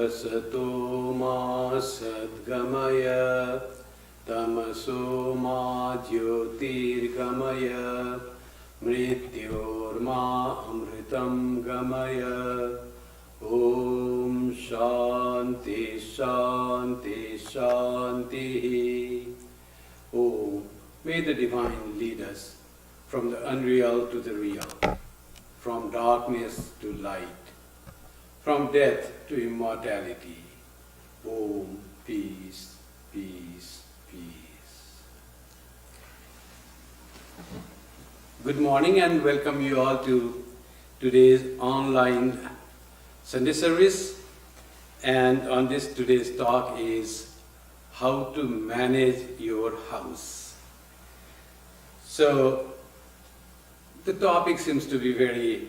Asato ma sadgamaya tamaso ma jyotirgamaya mrityor ma amritam gamaya. Om Shanti Shanti Shanti. Oh, may the Divine lead us from the unreal to the real, from darkness to light, from death to immortality. Om, peace, peace, peace. Good morning and welcome you all to today's online Sunday service. And on this today's talk is how to manage your house. So the topic seems to be very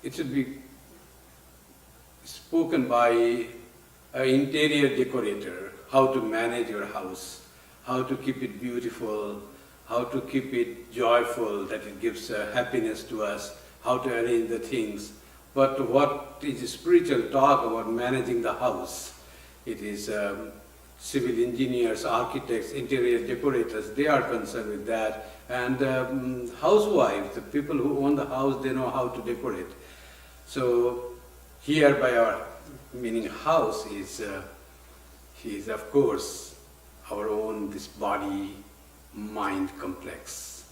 it should be spoken by an interior decorator, how to manage your house, how to keep it beautiful, how to keep it joyful, that it gives happiness to us, how to arrange the things. But what is a spiritual talk about managing the house? It is civil engineers, architects, interior decorators, they are concerned with that. And housewives, the people who own the house, they know how to decorate. So here by our meaning house is of course our own this body mind complex.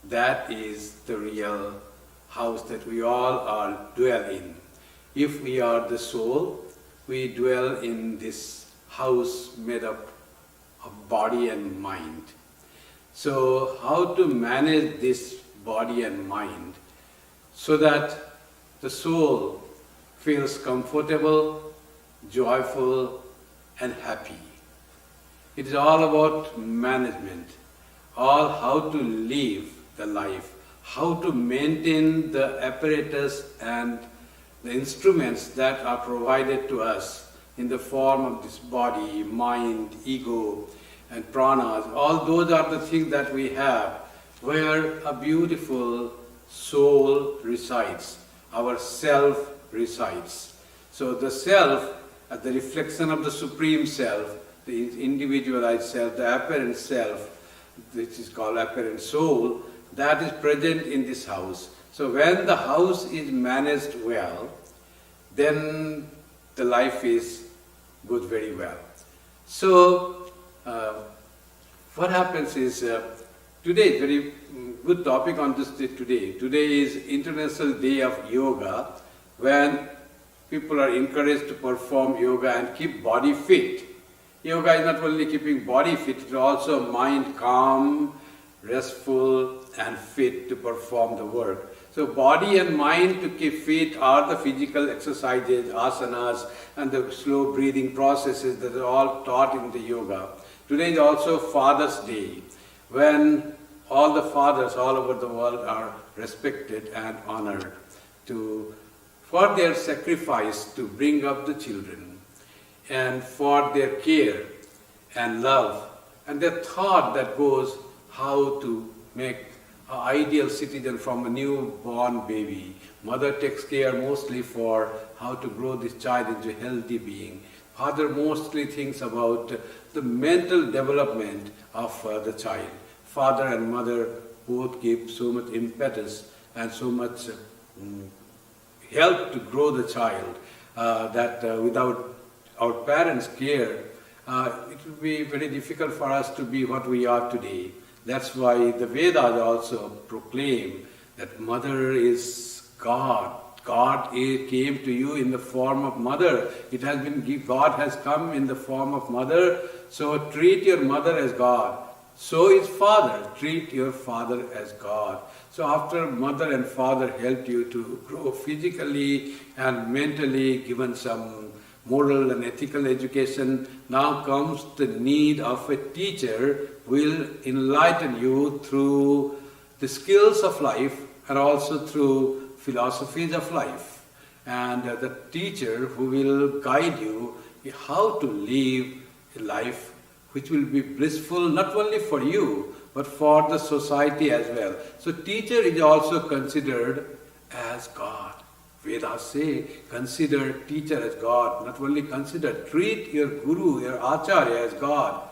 That is the real house that we all are dwell in. If we are the soul, we dwell in this house made up of body and mind. So how to manage this body and mind so that the soul feels comfortable, joyful, and happy. It is all about management, all how to live the life, how to maintain the apparatus and the instruments that are provided to us in the form of this body, mind, ego, and pranas. All those are the things that we have where a beautiful soul resides. Our self resides. So the self, as the reflection of the Supreme Self, the individualized self, the apparent self, which is called apparent soul, that is present in this house. So when the house is managed well, then the life is good very well. So what happens is, today is very good topic on this day today. Today is International Day of Yoga, when people are encouraged to perform yoga and keep body fit. Yoga is not only keeping body fit, it is also mind calm, restful and fit to perform the work. So body and mind to keep fit are the physical exercises, asanas, and the slow breathing processes that are all taught in the yoga. Today is also Father's Day, when all the fathers all over the world are respected and honored for their sacrifice to bring up the children, and for their care and love, and their thought that goes how to make an ideal citizen from a newborn baby. Mother takes care mostly for how to grow this child into a healthy being. Father mostly thinks about the mental development of the child. Father and mother both give so much impetus and so much help to grow the child that without our parents' care, it would be very difficult for us to be what we are today. That's why the Vedas also proclaim that mother is God. God came to you in the form of mother. It has been, God has come in the form of mother. So treat your mother as God. So is father. Treat your father as God. So after mother and father helped you to grow physically and mentally, given some moral and ethical education, now comes the need of a teacher who will enlighten you through the skills of life and also through philosophies of life. And the teacher who will guide you how to live a life which will be blissful not only for you, but for the society as well. So teacher is also considered as God. Vedas say, consider teacher as God. Not only consider, treat your guru, your acharya as God.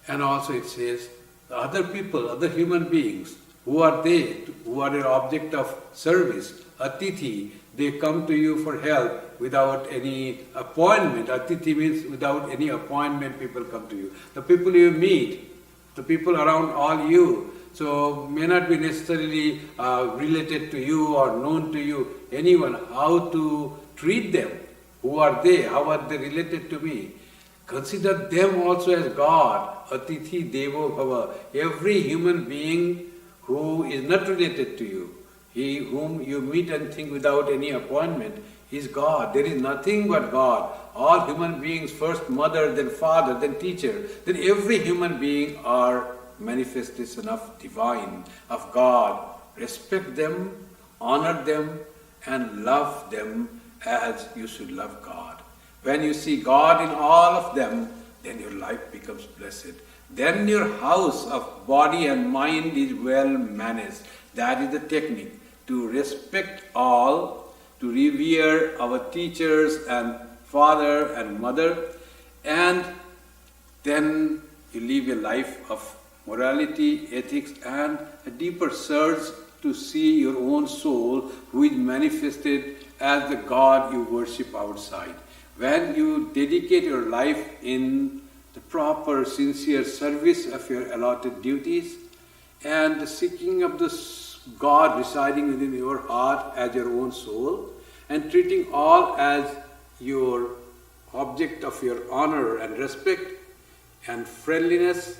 And also it says, the other people, other human beings, who are they? Who are your object of service? Atithi, they come to you for help without any appointment. Atithi means without any appointment people come to you. The people you meet, the people around all you, so may not be necessarily related to you or known to you, anyone, how to treat them. Who are they? How are they related to me? Consider them also as God. Atithi Devo Bhava. Every human being who is not related to you, he whom you meet and think without any appointment, is God. There is nothing but God. All human beings, first mother, then father, then teacher, then every human being are manifestation of divine, of God. Respect them, honor them, and love them as you should love God. When you see God in all of them, then your life becomes blessed. Then your house of body and mind is well managed. That is the technique. To respect all, to revere our teachers and father and mother, and then you live a life of morality, ethics, and a deeper search to see your own soul who is manifested as the God you worship outside. When you dedicate your life in the proper, sincere service of your allotted duties and the seeking of the God residing within your heart as your own soul, and treating all as your object of your honor and respect and friendliness,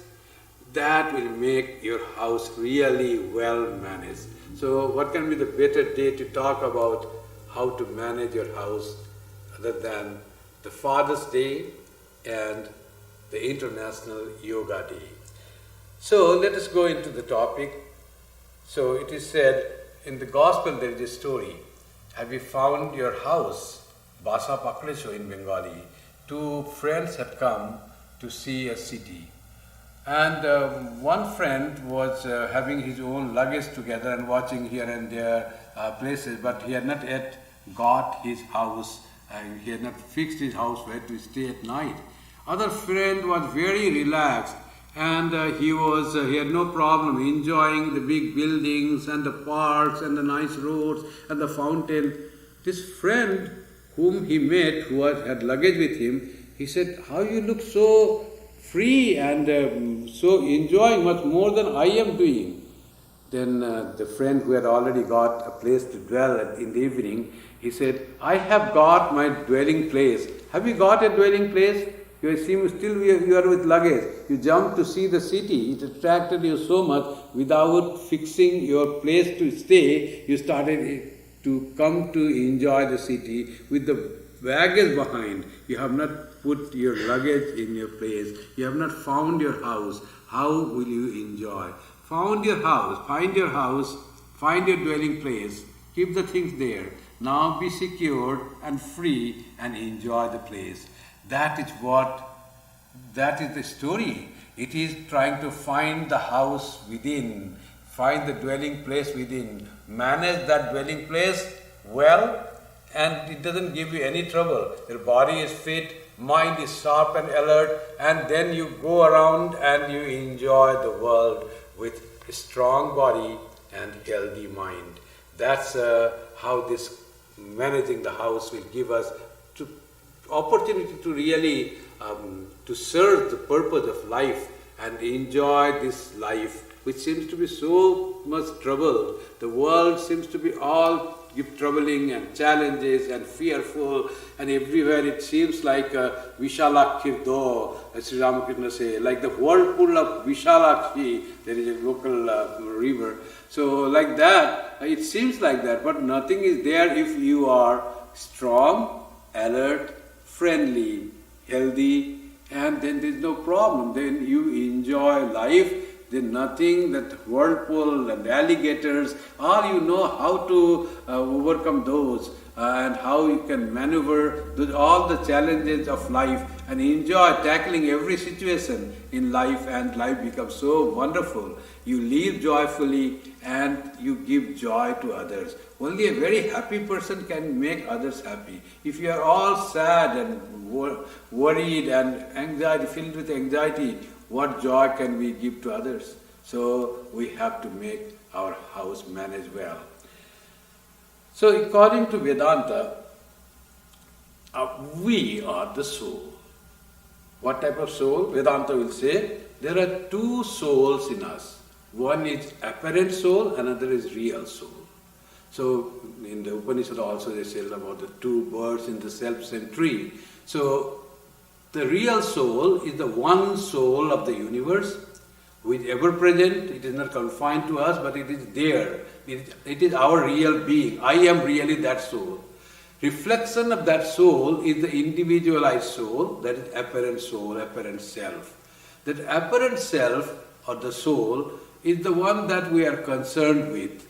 that will make your house really well managed. So what can be the better day to talk about how to manage your house other than the Father's Day and the International Yoga Day? So let us go into the topic. So it is said in the Gospel there is a story. Have you found your house? Basa Paklecho in Bengali. Two friends had come to see a city. And one friend was having his own luggage together and watching here and there places, but he had not yet got his house. He had not fixed his house where to stay at night. Other friend was very relaxed, and he had no problem enjoying the big buildings and the parks and the nice roads and the fountain. This friend whom he met, who had luggage with him, he said, "How you look so free and so enjoying much more than I am doing." Then the friend who had already got a place to dwell in the evening, he said, "I have got my dwelling place." Have you got a dwelling place? You seem still you are with luggage. You jumped to see the city. It attracted you so much. Without fixing your place to stay, you started to come to enjoy the city with the baggage behind. You have not put your luggage in your place. You have not found your house. How will you enjoy? Find your house, find your dwelling place, keep the things there. Now be secured and free and enjoy the place. That is the story. It is trying to find the house within, find the dwelling place within, manage that dwelling place well, and it doesn't give you any trouble. Your body is fit, mind is sharp and alert, and then you go around and you enjoy the world with a strong body and healthy mind. That's how this managing the house will give us opportunity to really to serve the purpose of life and enjoy this life, which seems to be so much trouble. The world seems to be all troubling and challenges and fearful, and everywhere it seems like Vishalakshi do, as Sri Ramakrishna say, like the whirlpool of Vishalakshi. There is a local river. So like that, it seems like that, but nothing is there if you are strong, alert, friendly, healthy, and then there is no problem. Then you enjoy life. Then nothing, that whirlpool and alligators, all you know how to overcome those and how you can maneuver all the challenges of life and enjoy tackling every situation in life, and life becomes so wonderful. You live joyfully and you give joy to others. Only a very happy person can make others happy. If you are all sad and worried and anxiety, filled with anxiety, what joy can we give to others? So we have to make our house manage well. So according to Vedanta, we are the soul. What type of soul? Vedanta will say there are two souls in us. One is apparent soul, another is real soul. So in the Upanishad also they say about the two birds in the self-same tree. So the real soul is the one soul of the universe, which is ever present. It is not confined to us, but it is there. It is our real being. I am really that soul. Reflection of that soul is the individualized soul, that is apparent soul, apparent self. That apparent self or the soul is the one that we are concerned with,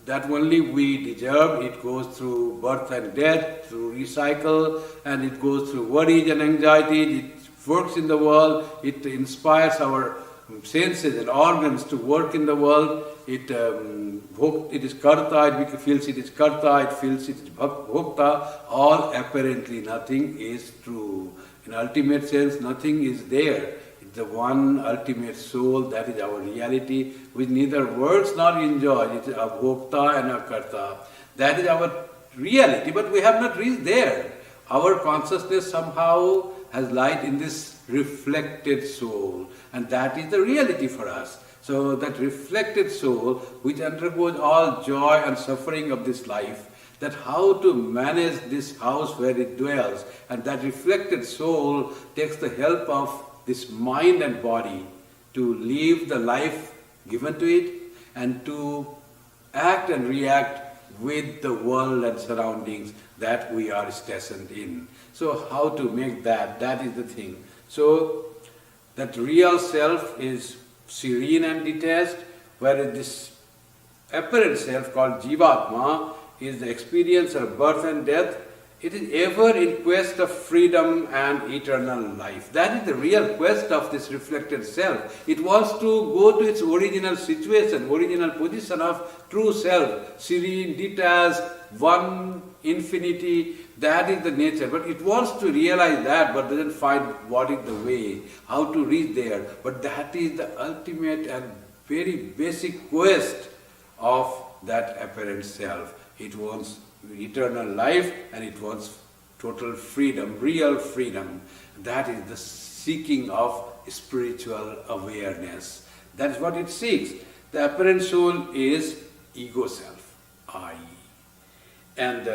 that only we deserve. It goes through birth and death, through recycle, and it goes through worries and anxiety. It works in the world, it inspires our senses and organs to work in the world. It is karta, it feels it is karta, it feels it is bhokta. All apparently nothing is true. In ultimate sense, nothing is there. It's the one ultimate soul, that is our reality, which neither works nor enjoys. It is a bhokta and a karta. That is our reality, but we have not reached there. Our consciousness somehow has light in this reflected soul, and that is the reality for us. So that reflected soul, which undergoes all joy and suffering of this life, that how to manage this house where it dwells, and that reflected soul takes the help of this mind and body to live the life given to it and to act and react with the world and surroundings that we are stationed in. So how to make that is the thing. So that real self is serene and detached, whereas this apparent self called Jivatma is the experience of birth and death. It is ever in quest of freedom and eternal life. That is the real quest of this reflected self. It wants to go to its original situation, original position of true self, serene, detached, one, infinity. That is the nature. But it wants to realize that, but doesn't find what is the way, how to reach there. But that is the ultimate and very basic quest of that apparent self. It wants eternal life and it wants total freedom, real freedom. That is the seeking of spiritual awareness. That is what it seeks. The apparent soul is ego self, I. And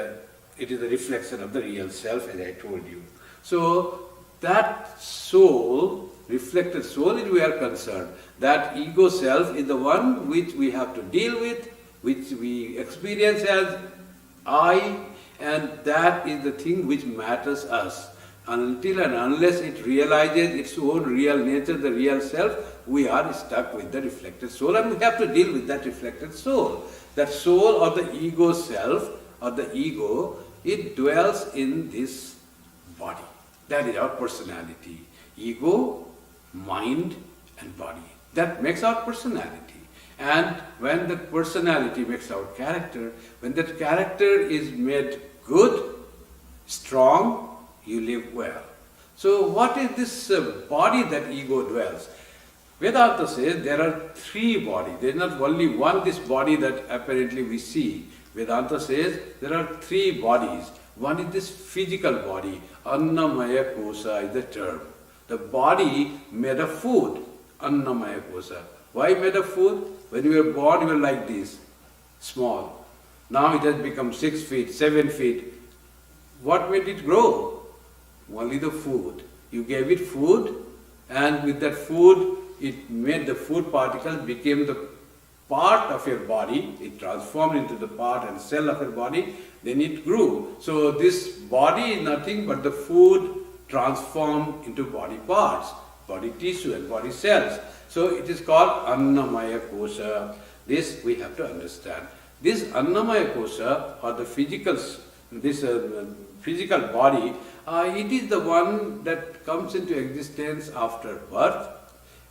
it is a reflection of the real self, as I told you. So that soul, reflected soul, is we are concerned. That ego self is the one which we have to deal with, which we experience as I, and that is the thing which matters us. Until and unless it realizes its own real nature, the real self, we are stuck with the reflected soul, and we have to deal with that reflected soul. That soul or the ego self or the ego, it dwells in this body. That is our personality. Ego, mind and body. That makes our personality. And when that personality makes our character, when that character is made good, strong, you live well. So what is this body that ego dwells? Vedanta says there are three bodies. There is not only one this body that apparently we see. Vedanta says there are three bodies. One is this physical body. Annamaya kosa is the term. The body made of food. Annamaya kosa. Why made of food? When you were born, you were like this, small. Now it has become 6 feet, 7 feet. What made it grow? Only the food. You gave it food, and with that food, it made the food particles became the part of your body. It transformed into the part and cell of your body. Then it grew. So this body is nothing but the food transformed into body parts, body tissue and body cells. So it is called Annamaya Kosha. This we have to understand. This Annamaya Kosha or the physical body It is the one that comes into existence after birth,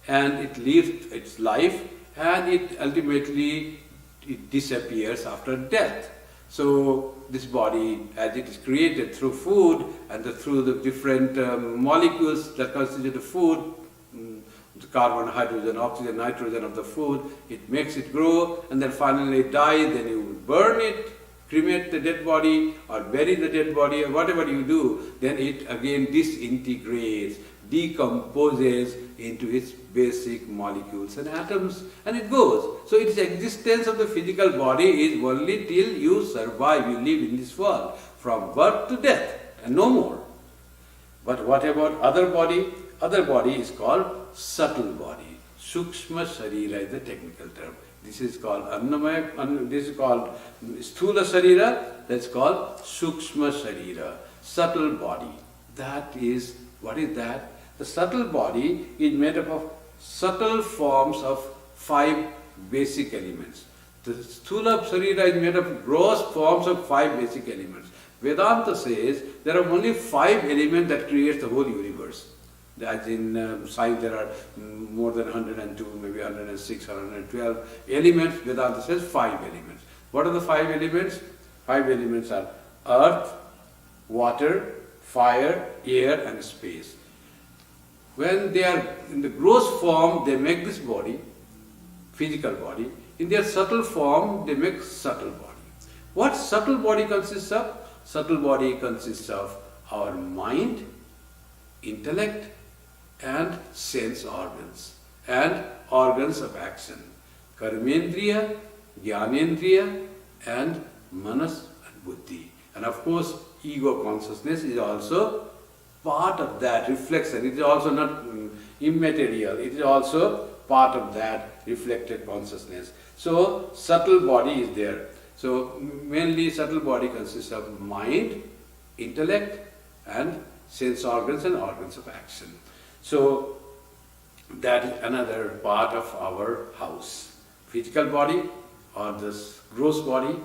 and it lives its life, and it ultimately it disappears after death. So this body, as it is created through food and through the different molecules that constitute the food, the carbon, hydrogen, oxygen, nitrogen of the food, it makes it grow, and then finally it dies. Then you burn it, cremate the dead body, or bury the dead body, or whatever you do. Then it again disintegrates, decomposes into its basic molecules and atoms, and it goes. So its existence of the physical body is only till you survive, you live in this world, from birth to death, and no more. But what about other body? Other body is called subtle body. Sukshma Sharira is the technical term. This is called Annamaya, this is called Sthula Sharira, that's called Sukshma Sharira, subtle body. That is, what is that? The subtle body is made up of subtle forms of 5 basic elements. The Sthula Sharira is made up of gross forms of 5 basic elements. Vedanta says there are only 5 elements that create the whole universe. As in science there are more than 102, maybe 106, 112 elements. Vedanta says 5 elements. What are the 5 elements? 5 elements are earth, water, fire, air and space. When they are in the gross form, they make this body, physical body. In their subtle form, they make subtle body. What subtle body consists of? Subtle body consists of our mind, intellect, and sense organs, and organs of action. Karmendriya, Jnanendriya, and Manas and Buddhi. And of course, ego consciousness is also part of that reflection. It is also not immaterial. It is also part of that reflected consciousness. So, subtle body is there. So, mainly subtle body consists of mind, intellect, and sense organs and organs of action. So, that is another part of our house. Physical body, or this gross body,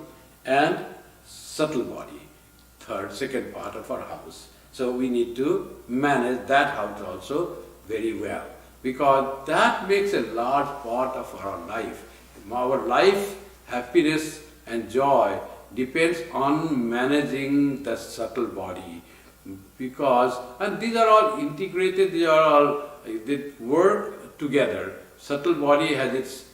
and subtle body, second part of our house. So we need to manage that house also very well, because that makes a large part of our life. Our life, happiness and joy depends on managing the subtle body. Because, and these are all integrated, they work together. Subtle body has its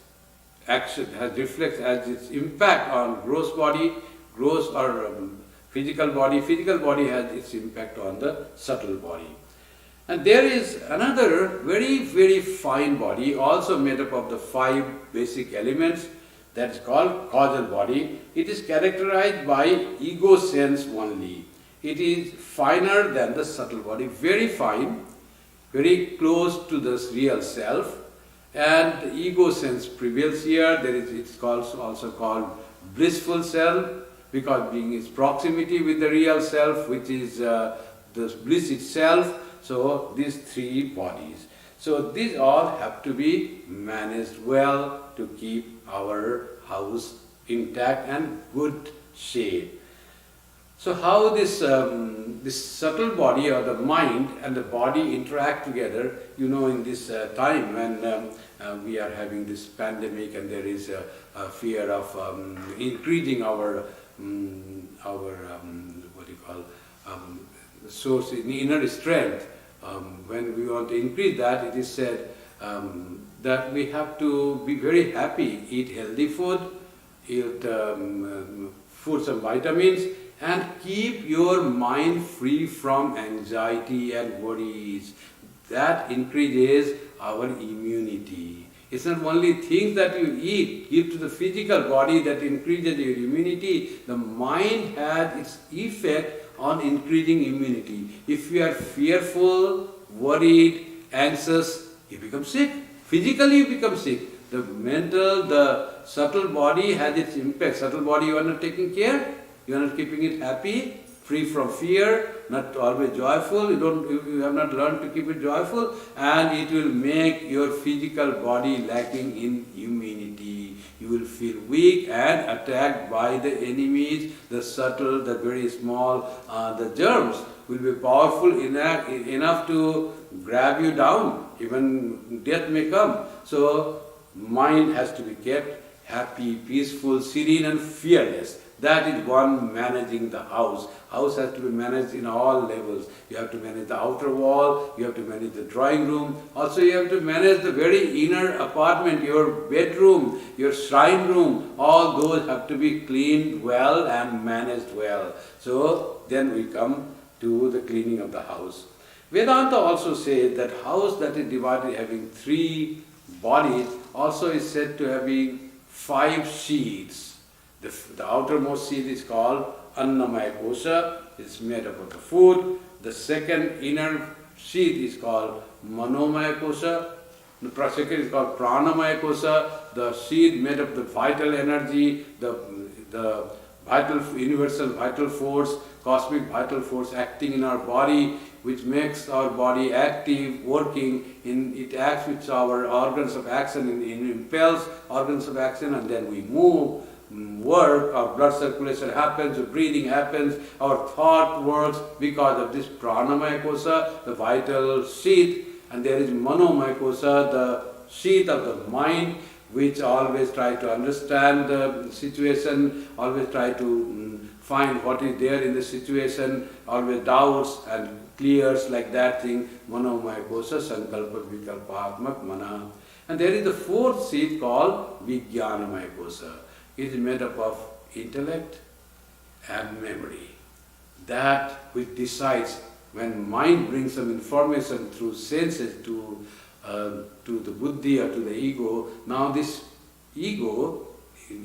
action, reflects its impact on gross body, physical body. Physical body has its impact on the subtle body. And there is another very, very fine body, also made up of the 5 basic elements, that is called causal body. It is characterized by ego sense only. It is finer than the subtle body, very fine, very close to the real self, and the ego sense prevails here. It's also called blissful self, because being its proximity with the real self, which is the bliss itself. So these 3 bodies. So these all have to be managed well to keep our house intact and good shape. So how this subtle body or the mind and the body interact together, in this time when we are having this pandemic and there is a fear of increasing our source in inner strength. When we want to increase that, it is said that we have to be very happy, eat healthy food, eat fruits and vitamins, and keep your mind free from anxiety and worries. That increases our immunity. It's not only things that you eat, give to the physical body that increases your immunity. The mind has its effect on increasing immunity. If you are fearful, worried, anxious, you become sick. Physically you become sick. The subtle body has its impact. Subtle body you are not taking care. You are not keeping it happy, free from fear, not always joyful. You have not learned to keep it joyful, and it will make your physical body lacking in immunity. You you will feel weak and attacked by the enemies, the subtle, the very small, the germs will be powerful enough to grab you down. Even death may come. So mind has to be kept happy, peaceful, serene and fearless. That is one managing the house. House has to be managed in all levels. You have to manage the outer wall, you have to manage the drawing room. Also you have to manage the very inner apartment, your bedroom, your shrine room. All those have to be cleaned well and managed well. So then we come to the cleaning of the house. Vedanta also says that house that is divided having 3 bodies also is said to having 5 sheaths. The outermost sheath is called Annamaya Kosha, it's made up of the food. The second inner sheath is called Manomaya Kosha. The second is called Pranamaya Kosha, the sheath made up of the vital energy, the vital, universal vital force, cosmic vital force acting in our body, which makes our body active, working. It acts with our organs of action, it impels organs of action, and then we move, work, our blood circulation happens, the breathing happens, our thought works because of this Pranamaya Kosha, the vital sheath, and there is Manomaya Kosha, the sheath of the mind, which always try to understand the situation, always try to find what is there in the situation, always doubts and clears like that thing, Manomaya Kosha, Sankalpa Vikalpatmak Mana. And there is the 4th sheath called Vijnanamaya Kosha. It is made up of intellect and memory. That which decides when mind brings some information through senses to the buddhi or to the ego. Now this ego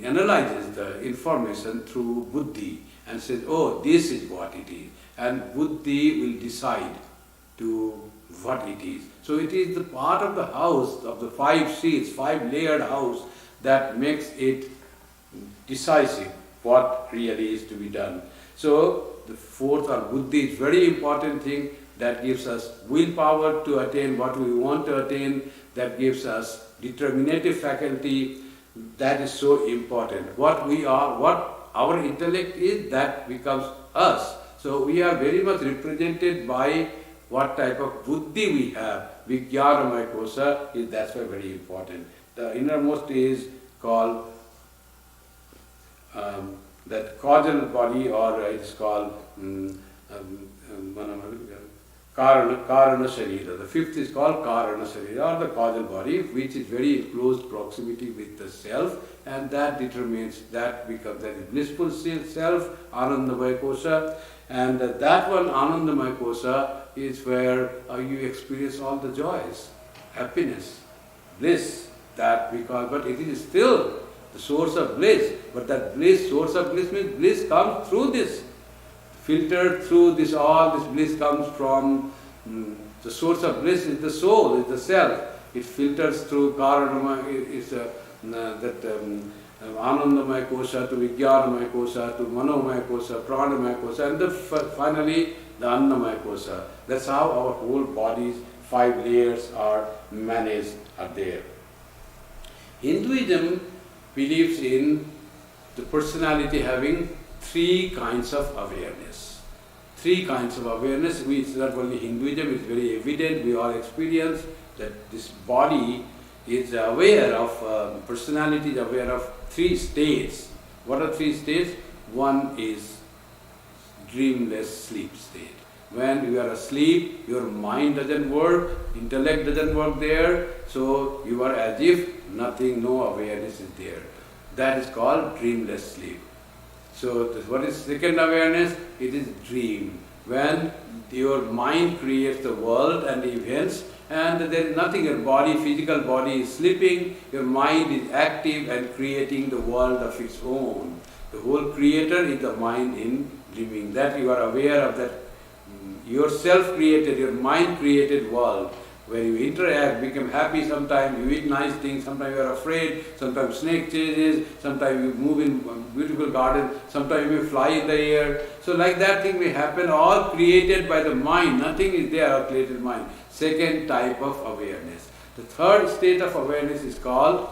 analyzes the information through buddhi and says, oh, this is what it is. And buddhi will decide to what it is. So it is the part of the house, of the 5 sheaths, 5 layered house, that makes it decisive what really is to be done. So the 4th or buddhi is very important thing that gives us willpower to attain what we want to attain, that gives us determinative faculty. That is so important. What we are, what our intellect is, that becomes us. So we are very much represented by what type of buddhi we have. Vijnanamaya Kosha is, that's why very important. The innermost is called that causal body, or it is called Karana Sharira. The 5th is called Karana Sharira, or the causal body, which is very close proximity with the self, and that determines, that becomes that blissful self, Anandamaya Kosha. And that one, Anandamaya Kosha, is where you experience all the joys, happiness, bliss, that because, but it is still the source of bliss. But that bliss, source of bliss means bliss comes through this, filtered through this, all this bliss comes from, the source of bliss is the soul, is the self. It filters through Karanamaya, is Anandamaya Kosha to Vijnanamaya Kosha to Manomaya Kosha, Pranamaya Kosha, and finally the Annamaya Kosha. That's how our whole body's 5 layers are managed, are there. Hinduism believes in the personality having 3 kinds of awareness. 3 kinds of awareness, which not only Hinduism, is very evident, we all experience that this body is aware of, personality is aware of 3 states. What are 3 states? One is dreamless sleep state. When you are asleep, your mind doesn't work, intellect doesn't work there, so you are as if nothing, no awareness is there. That is called dreamless sleep. So what is second awareness? It is dream. When your mind creates the world and events, and there is nothing, your body, physical body is sleeping, your mind is active and creating the world of its own. The whole creator is the mind in dreaming. That you are aware of that yourself created, your mind created world, where you interact, become happy sometimes, you eat nice things, sometimes you are afraid, sometimes snake chases, sometimes you move in a beautiful garden, sometimes you fly in the air. So like that thing may happen, all created by the mind, nothing is there of created mind. Second type of awareness. The third state of awareness is called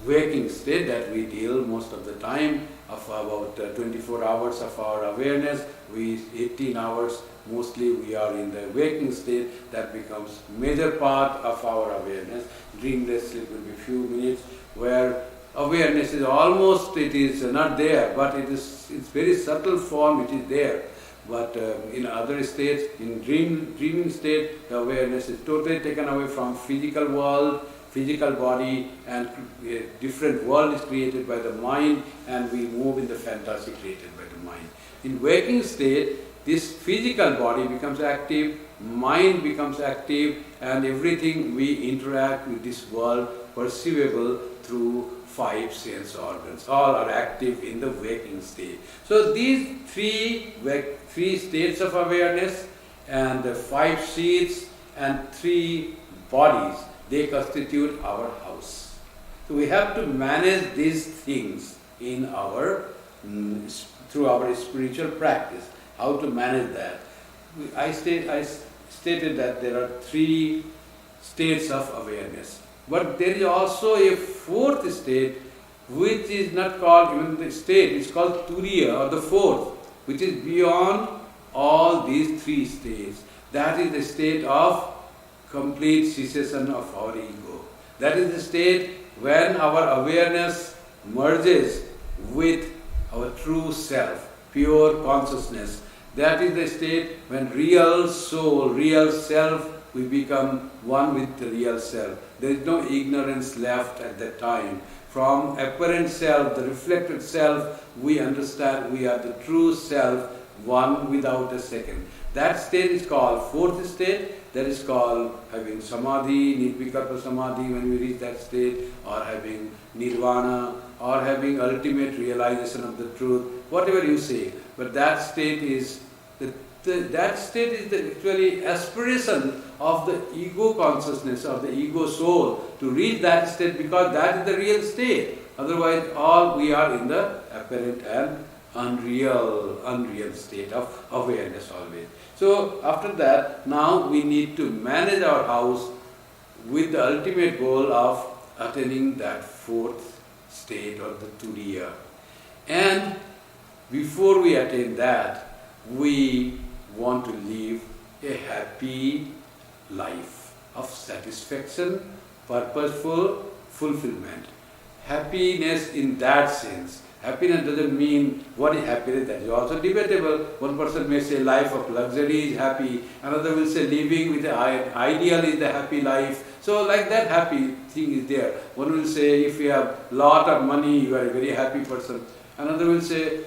waking state that we deal most of the time of about 24 hours of our awareness. 18 hours mostly we are in the waking state. That becomes major part of our awareness. Dreamless sleep will be few minutes where awareness is almost, it is not there, but it's very subtle form, it is there. But in other states, in dreaming state, the awareness is totally taken away from physical world, physical body, and a different world is created by the mind, and we move in the fantasy created by the mind. In waking state, this physical body becomes active, mind becomes active, and everything we interact with this world perceivable through 5 sense organs. All are active in the waking state. So these three states of awareness and the 5 seats and 3 bodies, they constitute our house. So we have to manage these things in our through our spiritual practice. How to manage that? I stated that there are 3 states of awareness. But there is also a 4th state which is not called even the state, it's called Turiya, or the 4th, which is beyond all these 3 states. That is the state of complete cessation of our ego. That is the state when our awareness merges with our true self, pure consciousness. That is the state when real soul, real self, we become one with the real self. There is no ignorance left at that time. From apparent self, the reflected self, we understand we are the true self, one without a second. That state is called 4th state. That is called having samadhi, nirvikalpa samadhi when we reach that state, or having nirvana, or having ultimate realization of the truth, whatever you say. But that state is the actually aspiration of the ego consciousness, of the ego soul, to reach that state, because that is the real state. Otherwise, all we are in the apparent and unreal state of awareness always. So after that, now we need to manage our house with the ultimate goal of attaining that 4th state or the Turiya. And before we attain that, we want to live a happy life of satisfaction, purposeful fulfillment. Happiness in that sense. Happiness doesn't mean what is happiness, that is also debatable. One person may say life of luxury is happy, another will say living with the ideal is the happy life. So like that happy thing is there. One will say if you have lot of money, you are a very happy person. Another will say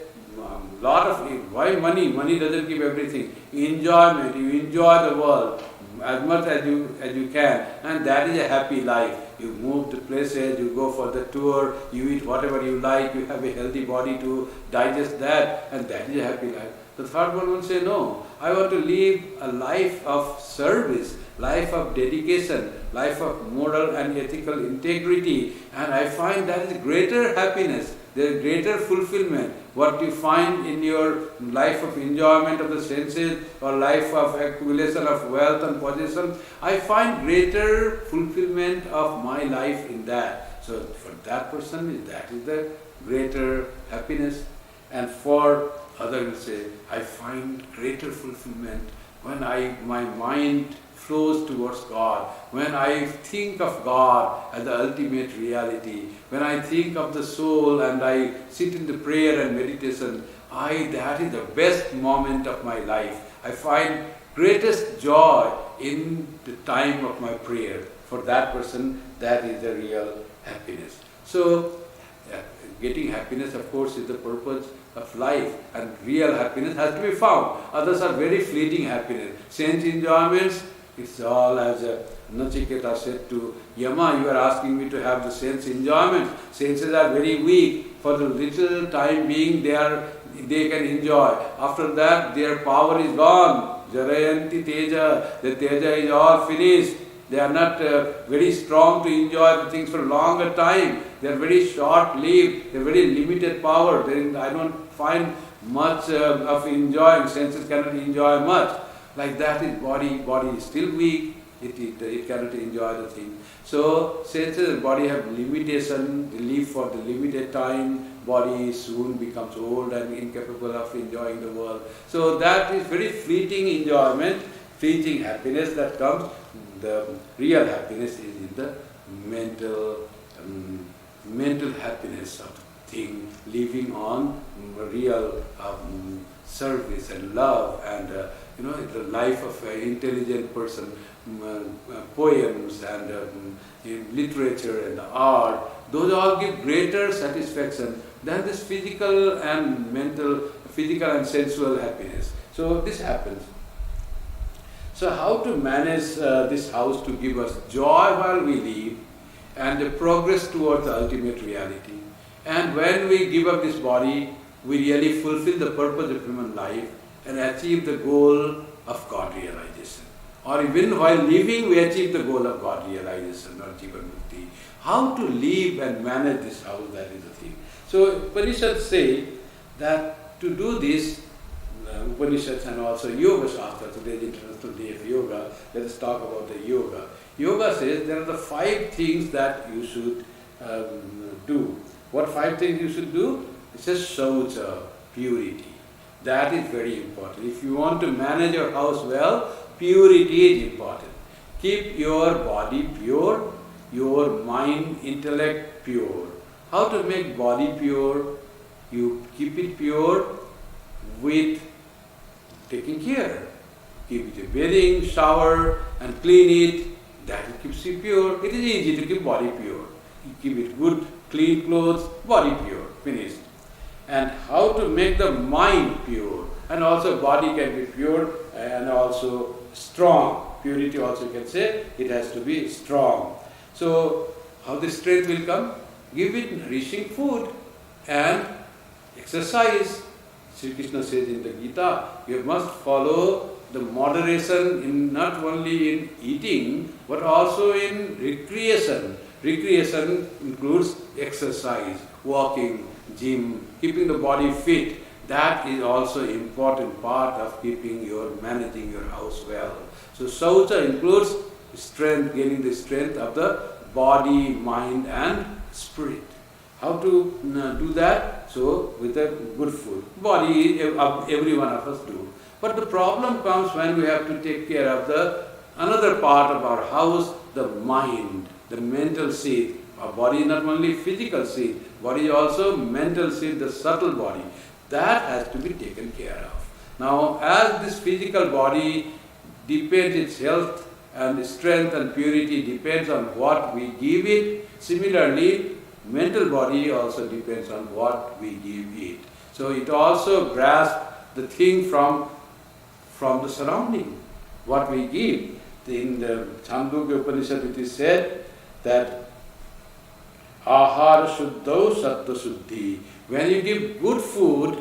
why money? Money doesn't give everything. Enjoyment, you enjoy the world as much as you can, and that is a happy life. You move to places, you go for the tour, you eat whatever you like, you have a healthy body to digest that, and that is a happy life. The third one will say, no, I want to live a life of service, life of dedication, life of moral and ethical integrity, and I find that is greater happiness. There is greater fulfillment. What you find in your life of enjoyment of the senses or life of accumulation of wealth and possession, I find greater fulfillment of my life in that. So for that person, that is the greater happiness. And for others will say, I find greater fulfillment when my mind flows towards God, when I think of God as the ultimate reality, when I think of the soul and I sit in the prayer and meditation, that is the best moment of my life. I find greatest joy in the time of my prayer. For that person, that is the real happiness. So, getting happiness, of course, is the purpose of life, and real happiness has to be found. Others are very fleeting happiness. Sense enjoyments, it's all as Nachiketa said to Yama, you are asking me to have the sense enjoyment. Senses are very weak. For the little time being, they can enjoy. After that, their power is gone. Jarayanti Teja, the Teja is all finished. They are not very strong to enjoy the things for a longer time. They are very short-lived. They are very limited power. I don't find much of enjoying. Senses cannot enjoy much. Like that is body is still weak, it cannot enjoy the thing. So senses and body have limitation, they live for the limited time, body soon becomes old and incapable of enjoying the world. So that is very fleeting enjoyment, fleeting happiness that comes. The real happiness is in the mental happiness of thing, living on real service and love and the life of an intelligent person, poems and literature and art. Those all give greater satisfaction than this physical and sensual happiness. So this happens. So how to manage this house to give us joy while we live and the progress towards the ultimate reality. And when we give up this body, we really fulfill the purpose of human life and achieve the goal of God realization. Or even while living, we achieve the goal of God realization or Jivan Mukti. How to live and manage this house, that is the thing. So Upanishads say that to do this, Upanishads and also Yoga Shastra, today's International Day of Yoga, let us talk about the Yoga. Yoga says there are the 5 things that you should do. What 5 things you should do? It says Shaucha, purity. That is very important. If you want to manage your house well, purity is important. Keep your body pure, your mind, intellect pure. How to make body pure? You keep it pure with taking care. Keep it bathing, shower and clean it. That keeps you pure. It is easy to keep body pure. You keep it good, clean clothes, body pure, finished. And how to make the mind pure. And also body can be pure and also strong. Purity also you can say, it has to be strong. So how the strength will come? Give it nourishing food and exercise. Sri Krishna says in the Gita, you must follow the moderation in not only in eating but also in recreation. Recreation includes exercise, walking, gym, keeping the body fit. That is also important part of managing your house well. So Shaucha includes strength, gaining the strength of the body, mind and spirit. How to do that? So with a good food. Body, every one of us do. But the problem comes when we have to take care of another part of our house, the mind, the mental seat. Our body is not only physical seat, body is also mental seat, the subtle body. That has to be taken care of. Now, as this physical body depends, its health and strength and purity depends on what we give it, similarly, mental body also depends on what we give it. So it also grasps the thing from the surrounding, what we give. In the Chandogya Upanishad it is said that Ahara Shuddho Sattva Shuddhi. When you give good food,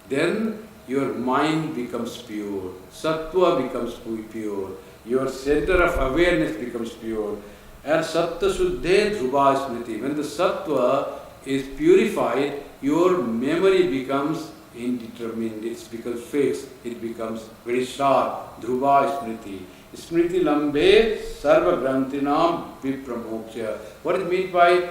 then your mind becomes pure, Sattva becomes pure, your center of awareness becomes pure. And Sattva Shuddhe Dhruva Smriti. When the Sattva is purified, your memory becomes indeterminate, it becomes fixed, it becomes very sharp. Dhruva Smriti. Smriti Lambe Sarva Grantinam Vipramoksha. What is meant by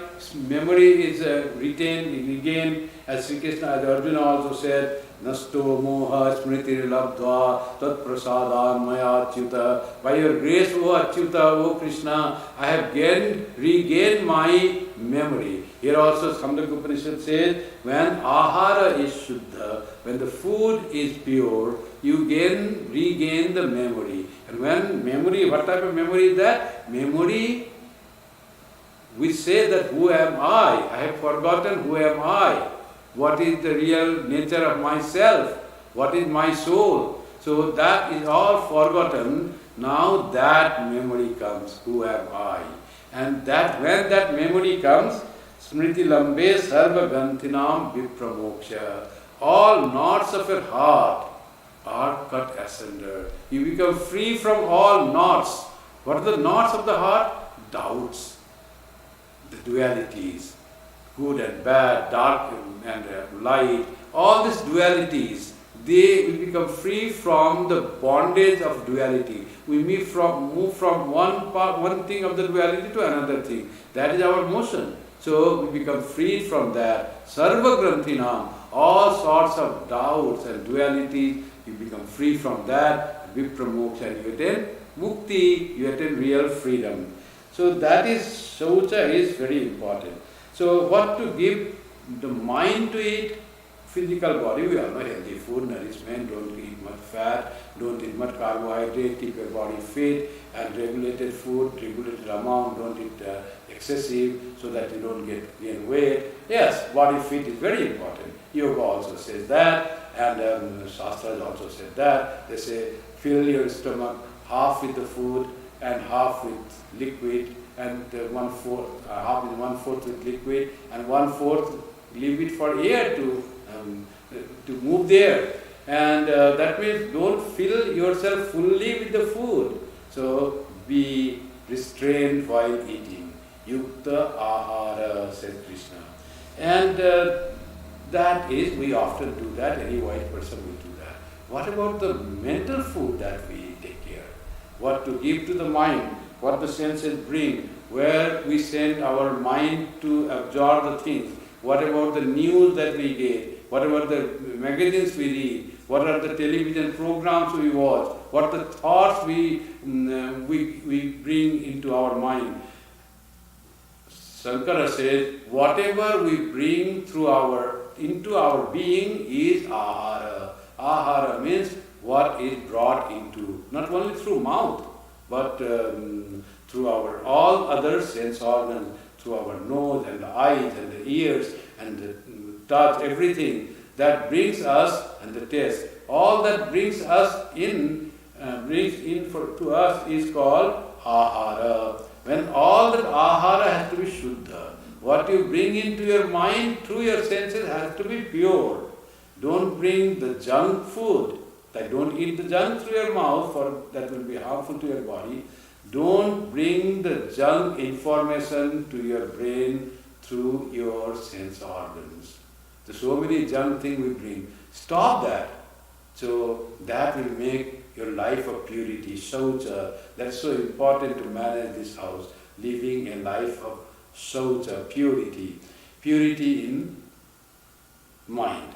memory is regained, as Sri Krishna, as Arjuna also said, Nasto Moha Smriti Labdva Tat Prasadam Maya Achyuta. By your grace, O Achyuta, O Krishna, I have regained my memory. Here also Samdaka Upanishad says, when ahara is shuddha, when the food is pure, you regain the memory. And when memory, what type of memory is that? Memory, we say that who am I? I have forgotten who am I. What is the real nature of myself? What is my soul? So that is all forgotten. Now that memory comes, who am I? And that when that memory comes, Smriti Lambe Sarva Ganthinam Vipramoksha. All knots of your heart are cut asunder. You become free from all knots. What are the knots of the heart? Doubts, the dualities, good and bad, dark and light. All these dualities, we become free from the bondage of duality. We move from one thing of the duality to another thing. That is our motion. So we become free from that. Sarva Granthinam, all sorts of doubts and dualities, you become free from that. Vipramoksha, and you attain mukti, you attain real freedom. So that is, Shaucha is very important. So what to give the mind to eat? Physical body, we all know healthy food, nourishment, don't eat much fat, don't eat much carbohydrate, keep your body fit, and regulated food, regulated amount, don't eat excessive so that you don't gain weight. Yes, body fit is very important. Yoga also says that, and Shastras also said that. They say fill your stomach half with the food and half with liquid, and half with 1/4 with liquid, and 1/4 leave it for air to move there. And that means don't fill yourself fully with the food. So be restrained while eating. Yukta ahara, says Krishna. And that is, we often do that, any wise person will do that. What about the mental food that we take care? What to give to the mind, what the senses bring, where we send our mind to absorb the things. What about the news that we get? What about the magazines we read? What are the television programs we watch? What are the thoughts we bring into our mind? Shankara says, whatever we bring into our being is ahara. Ahara means what is brought into, not only through mouth, but through our all other sense organs, through our nose and the eyes and the ears and the touch, everything that brings us, and the taste, all that brings us in, to us is called ahara. When all that ahara has to be shuddha, what you bring into your mind through your senses has to be pure. Don't bring the junk food. Don't eat the junk through your mouth, for that will be harmful to your body. Don't bring the junk information to your brain through your sense organs. There's so many junk things we bring. Stop that. So that will make your life of purity, shaucha. That's so important to manage this house. Living a life of shaucha, purity. Purity in mind.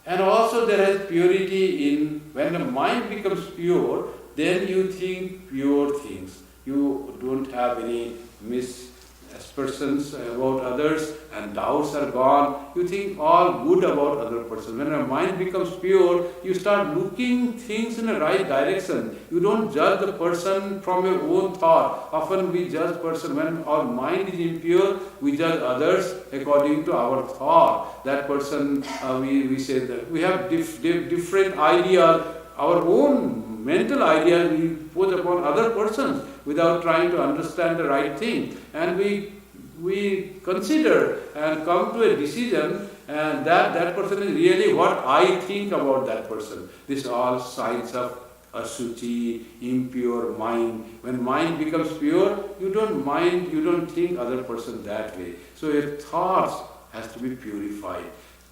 And also there is purity in, when the mind becomes pure, then you think pure things. You don't have any misaspersions about others, and doubts are gone. You think all good about other person. When your mind becomes pure, you start looking things in the right direction. You don't judge the person from your own thought. Often we judge person when our mind is impure. We judge others according to our thought. That person, we say that we have different ideas, our own mental ideas we put upon other persons without trying to understand the right thing. And we consider and come to a decision, and that person is really what I think about that person. These are all signs of asuchi, impure mind. When mind becomes pure, you don't think other person that way. So your thoughts has to be purified.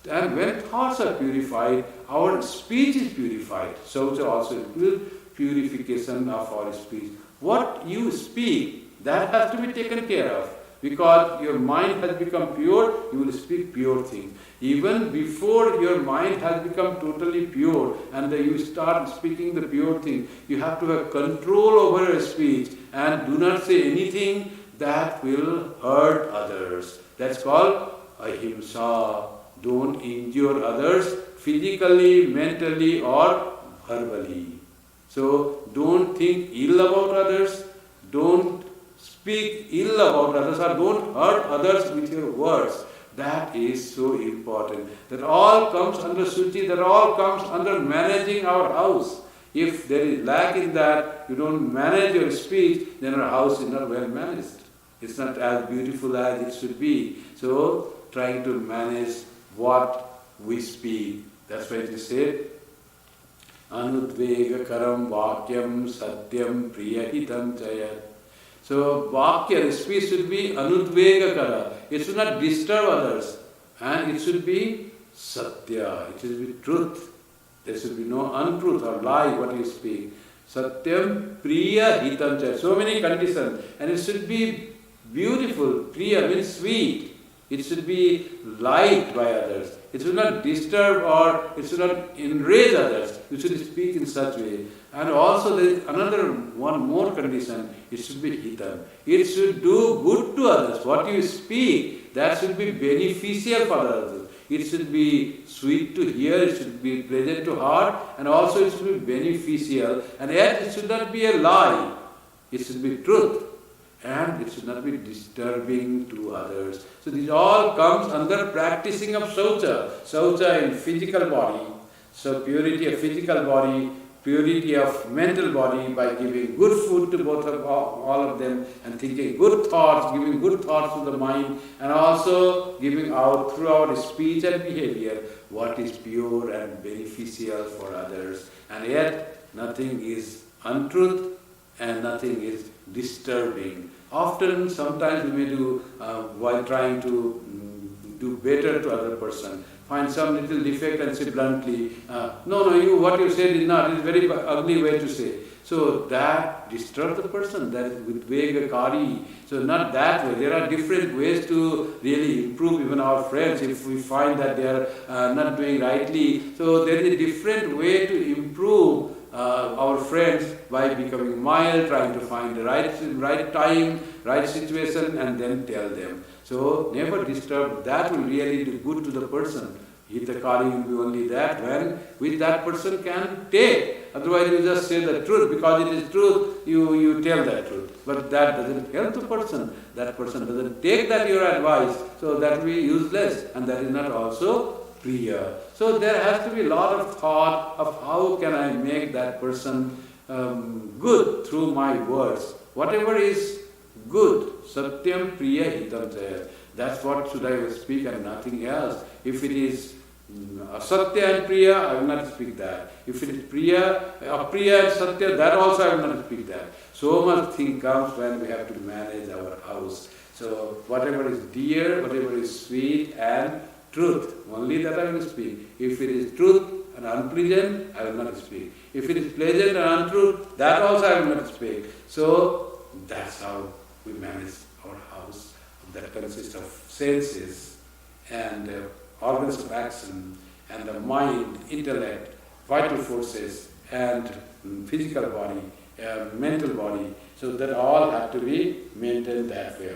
And when thoughts are purified, our speech is purified. So also includes purification of our speech. What you speak, that has to be taken care of. Because your mind has become pure, you will speak pure things. Even before your mind has become totally pure and you start speaking the pure thing, you have to have control over your speech and do not say anything that will hurt others. That's called ahimsa. Don't injure others physically, mentally or verbally. So don't think ill about others, don't speak ill about others, or don't hurt others with your words. That is so important. That all comes under Suchi, that all comes under managing our house. If there is lack in that, you don't manage your speech, then our house is not well managed. It's not as beautiful as it should be. So trying to manage what we speak. That's why it is said, Anudvegakaram vakyam satyam priyahitam chayat. So vakya, speech should be anudvegakara. It should not disturb others. And it should be satya. It should be truth. There should be no untruth or lie what you speak. Satyam, Priya, Hitam cha. So many conditions. And it should be beautiful. Priya means sweet. It should be liked by others. It should not disturb or it should not enrage others. You should speak in such way. And also there is another one more condition. It should be hitam. It should do good to others. What you speak, that should be beneficial for others. It should be sweet to hear, it should be pleasant to heart, and also it should be beneficial. And yet it should not be a lie. It should be truth. And it should not be disturbing to others. So this all comes under practicing of Saucha. Saucha in physical body. So purity of physical body, purity of mental body by giving good food to both of all of them and thinking good thoughts, giving good thoughts to the mind, and also giving out through our speech and behavior what is pure and beneficial for others. And yet nothing is untruth and nothing is disturbing. Often, sometimes we may do, while trying to do better to other person, find some little defect and say bluntly, no, what you said is not, it's a very ugly way to say. So that disturbs the person, that is with vegakari. So not that way. There are different ways to really improve even our friends if we find that they are not doing rightly. So there is a different way to improve our friends by becoming mild, trying to find the right time, right situation, and then tell them. So never disturb. That will really do good to the person. Hitakari will be only that when which that person can take. Otherwise you just say the truth. Because it is truth, you tell that truth. But that doesn't help the person. That person doesn't take that your advice. So that will be useless. And that is not also Priya. So there has to be a lot of thought of how can I make that person good through my words. Whatever is good, Satyam Priya Hitam Jaya. That's what should I speak and nothing else. If it is Satya and Priya, I will not speak that. If it is Priya, Apriya and Satya, that also I will not speak that. So much thing comes when we have to manage our house. So whatever is dear, whatever is sweet and truth, only that I will speak. If it is truth and unpleasant, I will not speak. If it is pleasant and untruth, that also I will not speak. So that's how we manage our house. That consists of senses and organs of action and the mind, intellect, vital forces and physical body, mental body. So that all have to be maintained that way.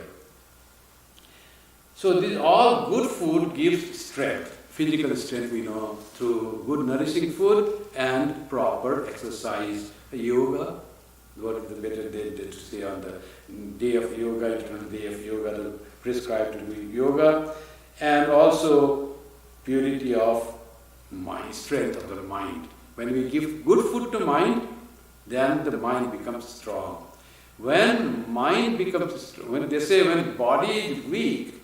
So this all good food gives strength. Physical strength we know through good nourishing food and proper exercise, yoga. What is the better day to say on the day of yoga, internal day of yoga, to prescribe to do yoga, and also purity of mind, strength of the mind. When we give good food to mind, then the mind becomes strong. When mind becomes strong, when they say when body is weak,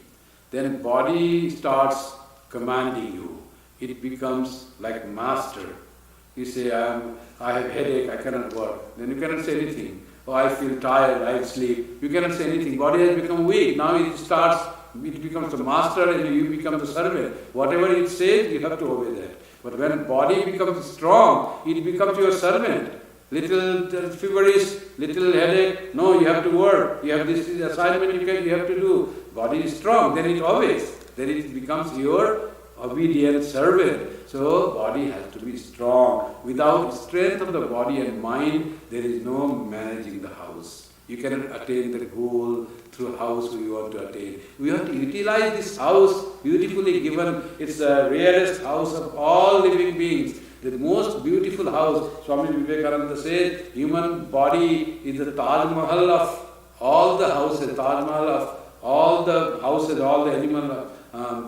then body starts commanding you. It becomes like master. You say, I have headache, I cannot work. Then you cannot say anything. Oh, I feel tired, I sleep. You cannot say anything. Body has become weak. Now it becomes the master and you become the servant. Whatever it says, you have to obey that. But when body becomes strong, it becomes your servant. Little feverish, little headache, no, you have to work. You have this assignment you have to do. Body is strong, then it obeys. Then it becomes your obedient servant. So body has to be strong. Without strength of the body and mind, there is no managing the house. You cannot attain the goal through house we want to attain. We have to utilize this house beautifully given. It's the rarest house of all living beings. The most beautiful house. Swami Vivekananda says, human body is the Taj Mahal of all the houses, Taj Mahal of all the houses, all the animal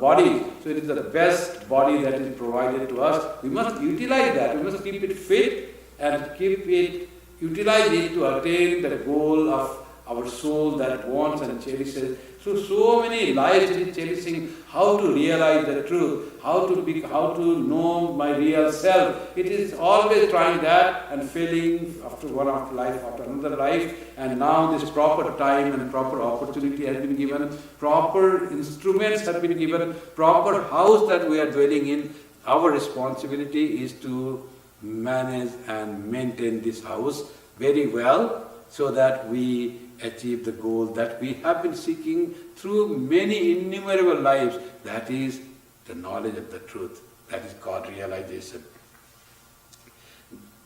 bodies. So it is the best body that is provided to us. We must utilize that. We must keep it fit and utilize it to attain the goal of our soul that wants and cherishes. So many lives it is cherishing how to realize the truth, how to know my real self. It is always trying that and failing after life, after another life. And now this proper time and proper opportunity has been given, proper instruments have been given, proper house that we are dwelling in. our responsibility is to manage and maintain this house very well so that we achieve the goal that we have been seeking through many innumerable lives. That is the knowledge of the truth. That is called realization.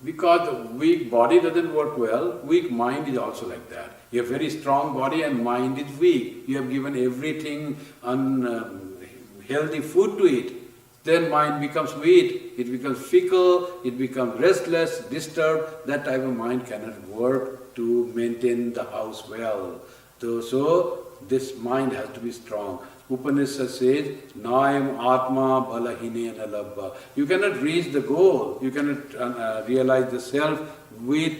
Because the weak body doesn't work well, weak mind is also like that. You have very strong body and mind is weak. You have given everything unhealthy food to eat. Then mind becomes weak, it becomes fickle, it becomes restless, disturbed. That type of mind cannot work to maintain the house well. So this mind has to be strong. Upanishad says, Nayam Atma Balahinena Labba. You cannot reach the goal, you cannot realize the self with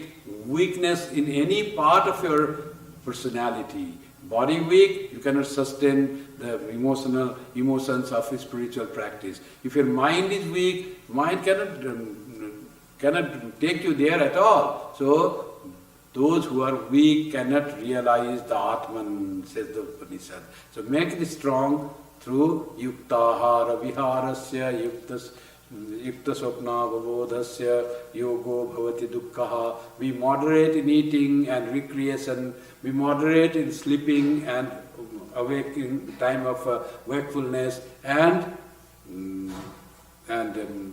weakness in any part of your personality. Body weak, you cannot sustain the emotions of spiritual practice. If your mind is weak, mind cannot take you there at all. So those who are weak cannot realize the Atman, says the Upanishad. So make it strong through yuktahara viharasya yukta swapna vabodhasya yogo bhavati dukkhaha. Be moderate in eating and recreation, be moderate in sleeping and awakening, time of wakefulness, and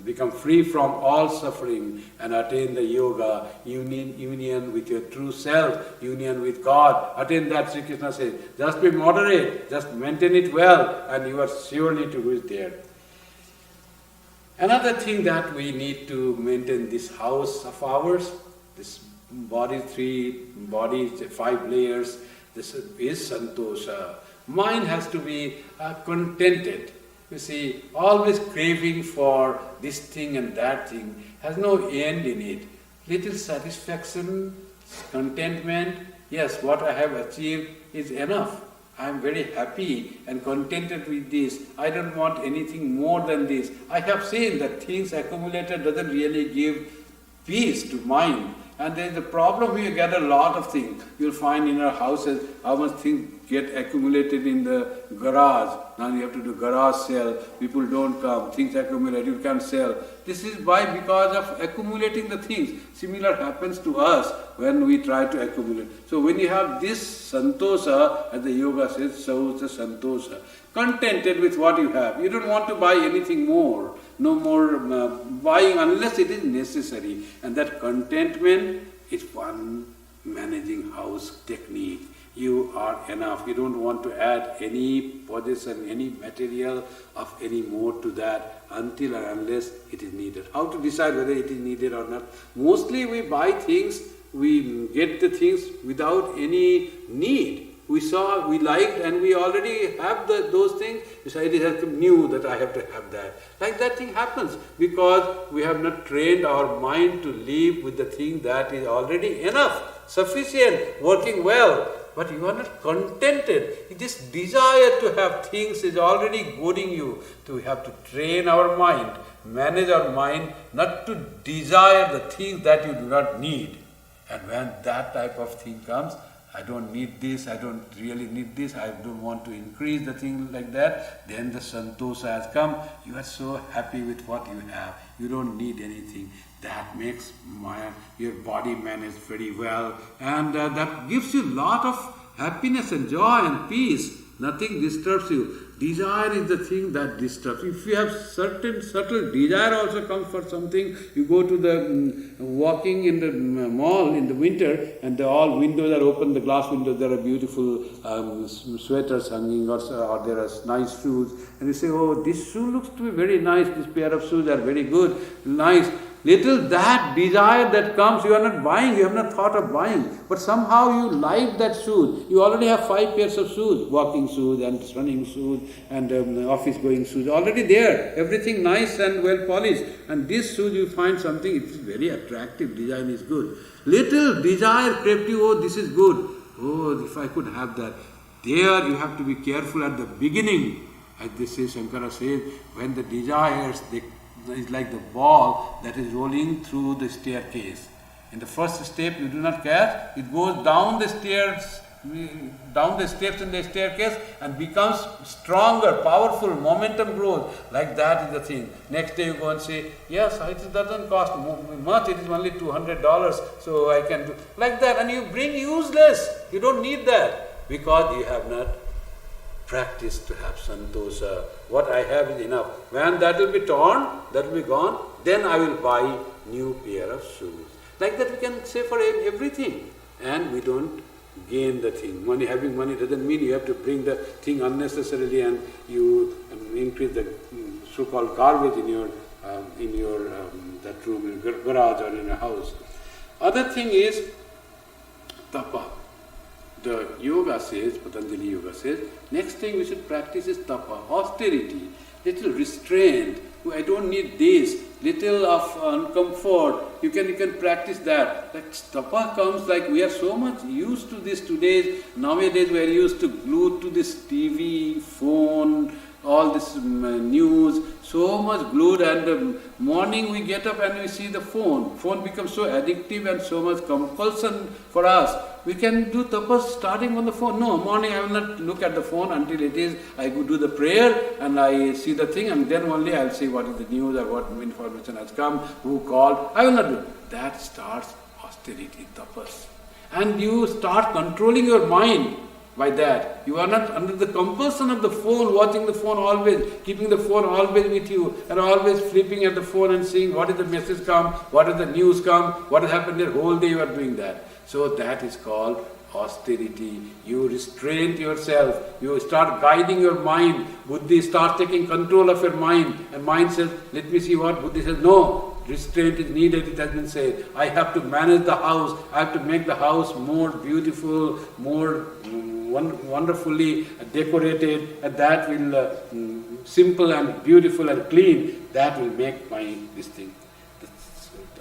become free from all suffering and attain the yoga, union with your true self, union with God. Attain that, Sri Krishna says. Just be moderate, just maintain it well, and you are surely to reach there. Another thing that we need to maintain this house of ours, this body, 3 bodies, 5 layers, this is santosha. Mind has to be contented. You see, always craving for this thing and that thing has no end in it. Little satisfaction, contentment, yes, what I have achieved is enough. I am very happy and contented with this. I don't want anything more than this. I have seen that things accumulated doesn't really give peace to mind. And there is a problem, we get a lot of things. You'll find in our houses how much things get accumulated in the garage. Now you have to do garage sale, people don't come, things accumulate, you can't sell. This is why? Because of accumulating the things. Similar happens to us when we try to accumulate. So when you have this santosha, as the yoga says, saucha santosha, contented with what you have. You don't want to buy anything more. No more buying unless it is necessary. And that contentment is one managing house technique. You are enough. You don't want to add any possession, any material of any more to that until or unless it is needed. How to decide whether it is needed or not? Mostly we buy things, we get the things without any need. We saw, we liked, and we already have those things. It has to new that I have to have that. Like that thing happens because we have not trained our mind to live with the thing that is already enough, sufficient, working well. But you are not contented. This desire to have things is already goading you. So we have to train our mind, manage our mind, not to desire the things that you do not need. And when that type of thing comes, I don't need this, I don't really need this, I don't want to increase the thing like that, then the santosha has come. You are so happy with what you have. You don't need anything. That makes your body manage very well, and that gives you a lot of happiness and joy and peace. Nothing disturbs you. Desire is the thing that disturbs. If you have certain subtle desire also comes for something, you go to the walking in the mall in the winter and all windows are open, the glass windows, there are beautiful sweaters hanging or there are nice shoes, and you say, oh, this shoe looks to be very nice, this pair of shoes are very good, nice. Little that desire that comes, you are not buying, you have not thought of buying, but somehow you like that shoes. You already have 5 pairs of shoes, walking shoes and running shoes and office going shoes, already there, everything nice and well polished. And this shoes you find something, it is very attractive, design is good. Little desire crept you, oh, this is good, oh, if I could have that. There you have to be careful at the beginning. As they say, Shankara says, when the desires, is like the ball that is rolling through the staircase. In the first step you do not catch, it goes down the stairs down the steps in the staircase and becomes stronger, powerful, momentum grows. Like that is the thing. Next day you go and say, yes, it doesn't cost much, it is only $200, so I can do like that. And you bring useless. You don't need that because you have not practiced to have santosa. What I have is enough. When that will be torn, that will be gone, then I will buy new pair of shoes. Like that we can say for everything. And we don't gain the thing. Having money doesn't mean you have to bring the thing unnecessarily and you increase the so-called garbage in your that room, in your garage or in your house. Other thing is tapa. The yoga says, Patanjali yoga says, next thing we should practice is tapa, austerity, little restraint. I don't need this, little of uncomfort. You can practice that. Like tapa comes like we are so much used to this today. Nowadays we are used to glued to this TV, phone, all this news, so much glued, and morning we get up and we see the phone. Phone becomes so addictive and so much compulsion for us. We can do tapas starting on the phone. No, morning I will not look at the phone until I go do the prayer and I see the thing, and then only I will see what is the news or what information has come, who called. I will not do. That starts austerity, tapas. And you start controlling your mind. By that, you are not under the compulsion of the phone, watching the phone always, keeping the phone always with you, and always flipping at the phone and seeing what is the message come, what is the news come, what has happened the whole day you are doing that. So that is called austerity. You restrain yourself, you start guiding your mind. Buddhi starts taking control of your mind, and mind says, let me see what. Buddhi says, no, restraint is needed, it has been said. I have to manage the house, I have to make the house more beautiful, more wonderfully decorated, and that will simple and beautiful and clean, that will make my this thing.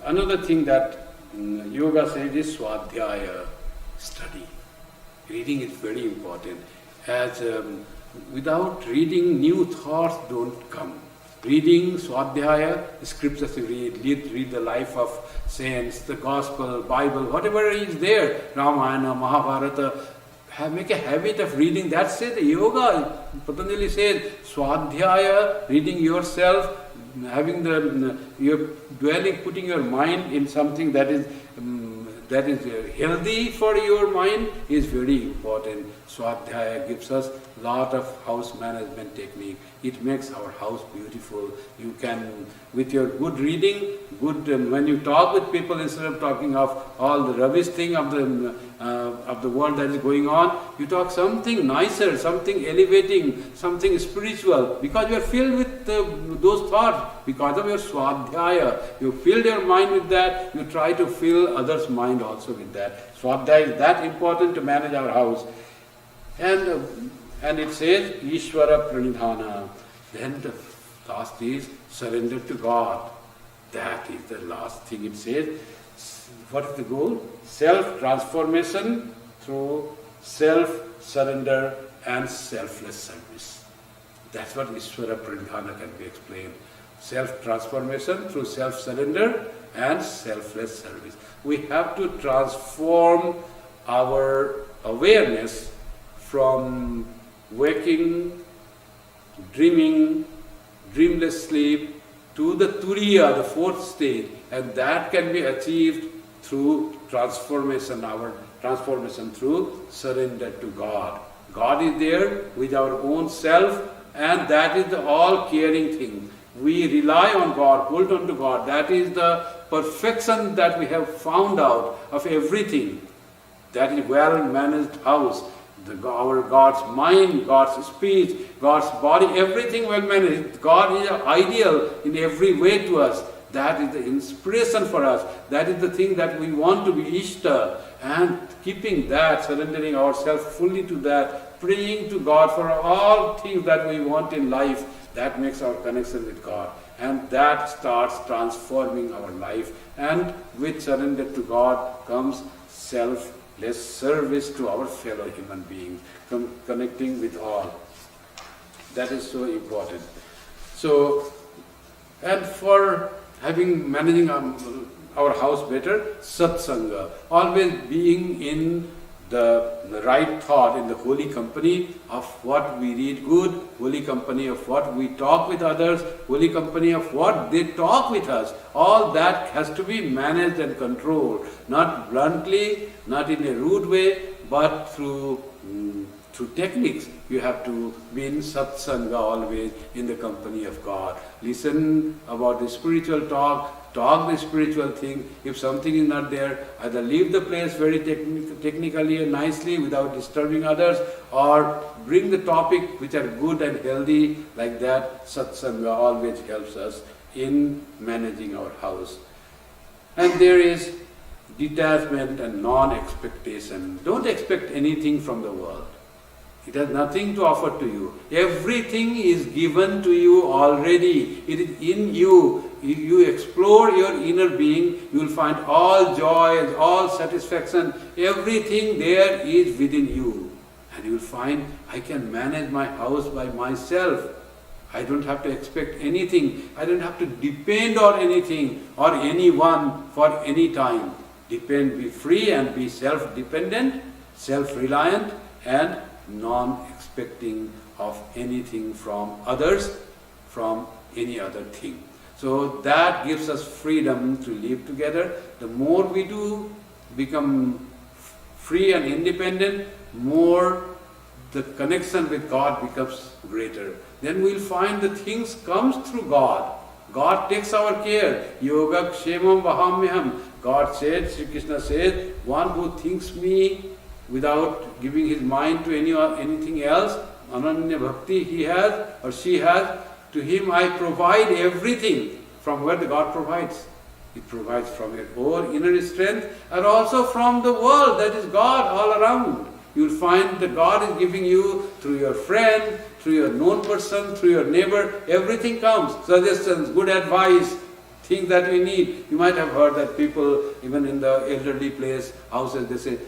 Another thing that yoga says is swadhyaya, study. Reading is very important. As without reading, new thoughts don't come. Reading swadhyaya, scriptures you read the life of saints, the gospel, Bible, whatever is there, Ramayana, Mahabharata. Make a habit of reading. That's it. Yoga, Patanjali says, swadhyaya, reading yourself, having you're dwelling, putting your mind in something that is healthy for your mind is very important. Swadhyaya gives us lot of house management technique. It makes our house beautiful. You can, with your good reading, when you talk with people, instead of talking of all the rubbish thing of the world that is going on, you talk something nicer, something elevating, something spiritual, because you are filled with those thoughts. Because of your swadhyaya, you filled your mind with that, you try to fill others' mind also with that. Swadhyaya is that important to manage our house. And it says, Ishvara pranidhana. Then the last is surrender to God. That is the last thing it says. What is the goal? Self-transformation through self-surrender and selfless service. That's what Ishvara pranidhana can be explained. Self-transformation through self-surrender and selfless service. We have to transform our awareness from waking, dreaming, dreamless sleep to the turiya, the fourth stage, and that can be achieved through transformation, our transformation through surrender to God. God is there with our own self, and that is the all-caring thing. We rely on God, hold on to God. That is the perfection that we have found out of everything. That is well-managed house. Our God's mind, God's speech, God's body, everything well managed. God is ideal in every way to us. That is the inspiration for us. That is the thing that we want to be Ishta. And keeping that, surrendering ourselves fully to that, praying to God for all things that we want in life, that makes our connection with God. And that starts transforming our life. And with surrender to God comes selfless service to our fellow human beings, connecting with all. That is so important. So, and for managing our house better, satsanga, always being in the right thought in the holy company of what we read good, holy company of what we talk with others, holy company of what they talk with us. All that has to be managed and controlled, not bluntly, not in a rude way, but through techniques. You have to be in satsanga always, in the company of God. Listen about the spiritual talk the spiritual thing. If something is not there, either leave the place very technically and nicely without disturbing others, or bring the topic which are good and healthy. Like that, satsanga always helps us in managing our house. And there is detachment and non-expectation. Don't expect anything from the world. It has nothing to offer to you. Everything is given to you already. It is in you. If you explore your inner being, you will find all joy, all satisfaction. Everything there is within you. And you will find, I can manage my house by myself. I don't have to expect anything. I don't have to depend on anything or anyone for any time. Be free and be self-dependent, self-reliant, and non-expecting of anything from others, from any other thing. So that gives us freedom to live together. The more we do become free and independent, more the connection with God becomes greater. Then we'll find the things comes through God. God takes our care. Yoga kshemam vahamyaham. God said, Sri Krishna said, one who thinks me without giving his mind to anything else, ananya bhakti he has or she has, to him I provide everything. From where the God provides? He provides from your own inner strength and also from the world, that is God all around. You will find that God is giving you through your friend, through your known person, through your neighbor, everything comes. Suggestions, good advice, things that we need. You might have heard that people, even in the elderly place, houses, they say,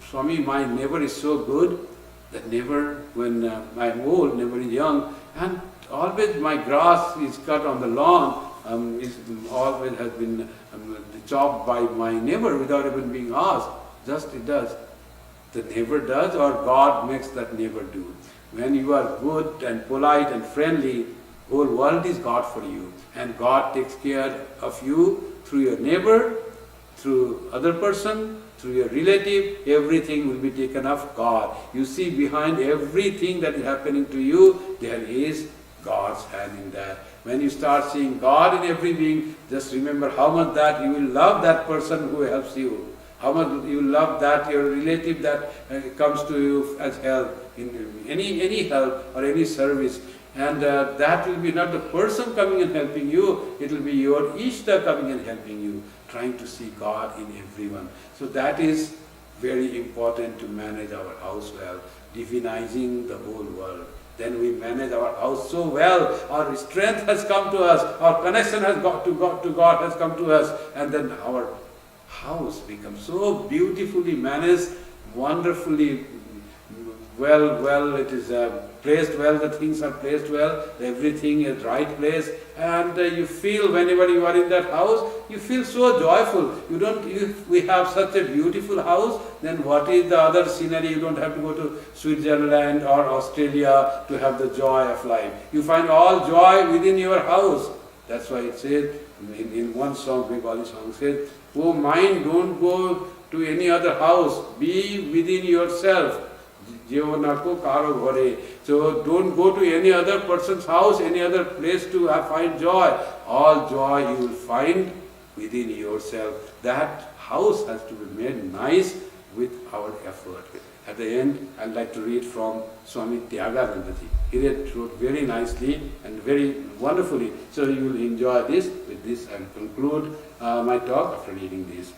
Swami, my neighbor is so good. That neighbor, when I'm old, neighbor is young, and always my grass is cut on the lawn, always has been chopped by my neighbor without even being asked. Just it does. The neighbor does, or God makes that neighbor do. When you are good and polite and friendly, whole world is God for you. And God takes care of you through your neighbor, through other person, through your relative. Everything will be taken of God. You see, behind everything that is happening to you, there is God's hand in that. When you start seeing God in every being, just remember how much that you will love that person who helps you. How much you love that your relative that comes to you as help, in any help or any service. And that will be not the person coming and helping you, it will be your Ishta coming and helping you, trying to see God in everyone. So that is very important to manage our house well, divinizing the whole world. Then we manage our house so well, our strength has come to us, our connection has got to God has come to us, and then our house becomes so beautifully managed, wonderfully well, it is placed well, the things are placed well, everything is right place, and you feel whenever you are in that house, you feel so joyful. If we have such a beautiful house, then what is the other scenery? You don't have to go to Switzerland or Australia to have the joy of life. You find all joy within your house. That's why it says, in one song, Bengali song says, oh mind, don't go to any other house, be within yourself. So don't go to any other person's house, any other place to find joy. All joy you will find within yourself. That house has to be made nice with our effort. At the end, I'd like to read from Swami Kripamayananda. He wrote very nicely and very wonderfully. So you will enjoy this. With this, I'll conclude my talk after reading this.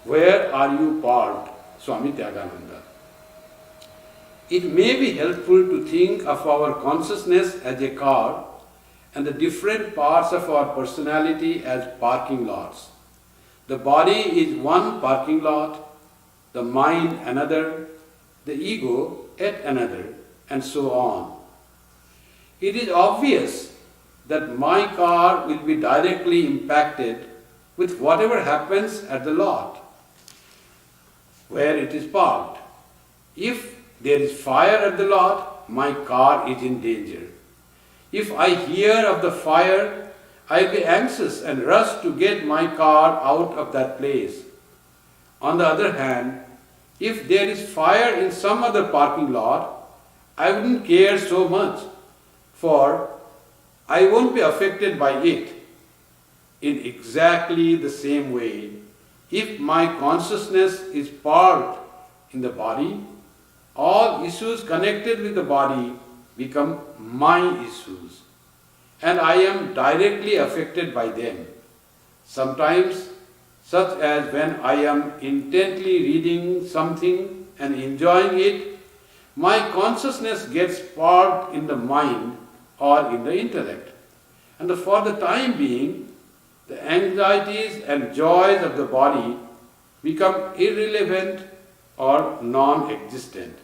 Where are you parked? Swami Kripamayananda. It may be helpful to think of our consciousness as a car and the different parts of our personality as parking lots. The body is one parking lot, the mind another, the ego yet another, and so on. It is obvious that my car will be directly impacted with whatever happens at the lot where it is parked. If there is fire at the lot, my car is in danger. If I hear of the fire, I'll be anxious and rush to get my car out of that place. On the other hand, if there is fire in some other parking lot, I wouldn't care so much, for I won't be affected by it. In exactly the same way, if my consciousness is parked in the body, all issues connected with the body become my issues, and I am directly affected by them. Sometimes, such as when I am intently reading something and enjoying it, my consciousness gets parked in the mind or in the intellect, and for the time being, the anxieties and joys of the body become irrelevant or non-existent.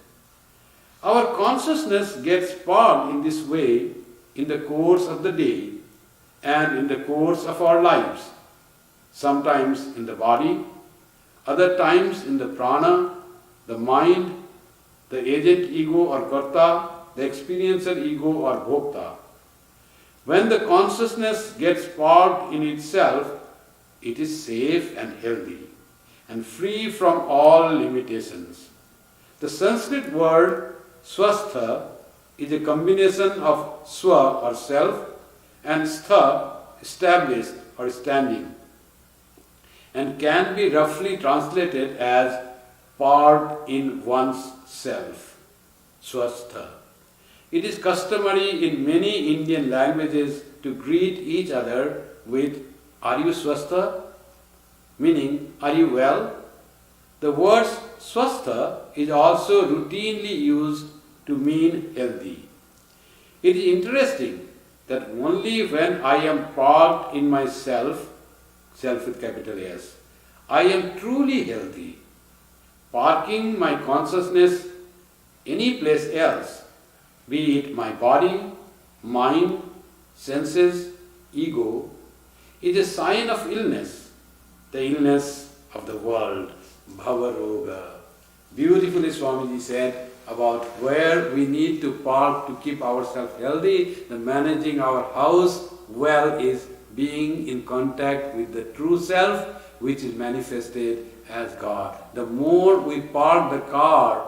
Our consciousness gets parked in this way in the course of the day and in the course of our lives, sometimes in the body, other times in the prana, the mind, the agent ego or karta, the experiential ego or bhokta. When the consciousness gets parked in itself, it is safe and healthy and free from all limitations. The Sanskrit word swastha is a combination of swa or self and stha, established or standing, and can be roughly translated as parked in one's self, swastha. It is customary in many Indian languages to greet each other with "Are you swastha?" meaning "Are you well?" The word swastha is also routinely used to mean healthy. It is interesting that only when I am parked in myself, self with capital S, I am truly healthy. Parking my consciousness any place else, be it my body, mind, senses, ego, is a sign of illness, the illness of the world, bhava roga. Beautifully Swamiji said about where we need to park to keep ourselves healthy. The managing our house well is being in contact with the true self, which is manifested as God. The more we park the car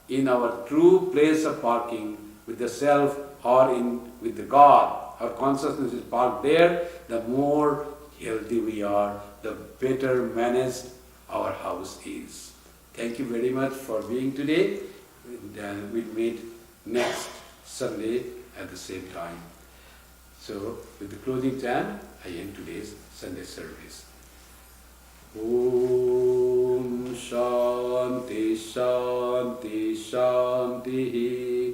in our true place of parking with the self or with the God, our consciousness is parked there, the more healthy we are, the better managed our house is. Thank you very much for being today. We'll meet next Sunday at the same time. So, with the closing chant, I end today's Sunday service. Om Shanti Shanti Shanti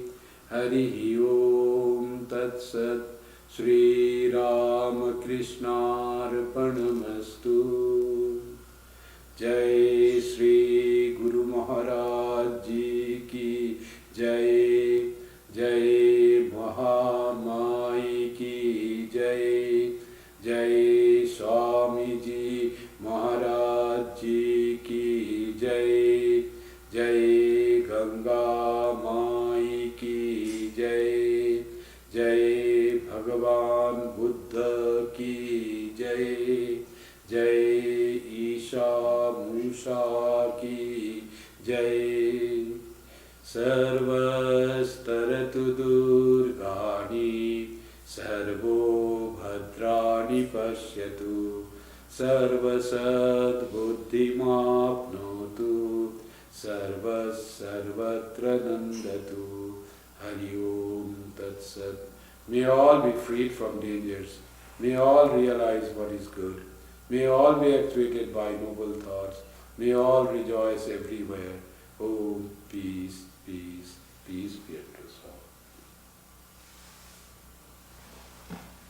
Hari Om Tat Sat Sri Ramakrishna Arpanamastu. Jai Sri Guru Maharaj Ji Ki Jai. Jai Mahamai Ki Jai. Jai Swami Ji Maharaj Ji Ki Jai. Jai Ganga Mai Ki Jai. Jai Bhagavan Buddha Ki Jai. Jai Isha Musha Ki Jai. Sarvastaratu Durgani Sarvo Bhadrani Pashyatu Sarvasad Buddhimapnotu Sarvatra Nandatu. Hari Om Tat Sat. May all be freed from dangers. May all realize what is good. May all be actuated by noble thoughts. May all rejoice everywhere. Om, peace, peace, peace be.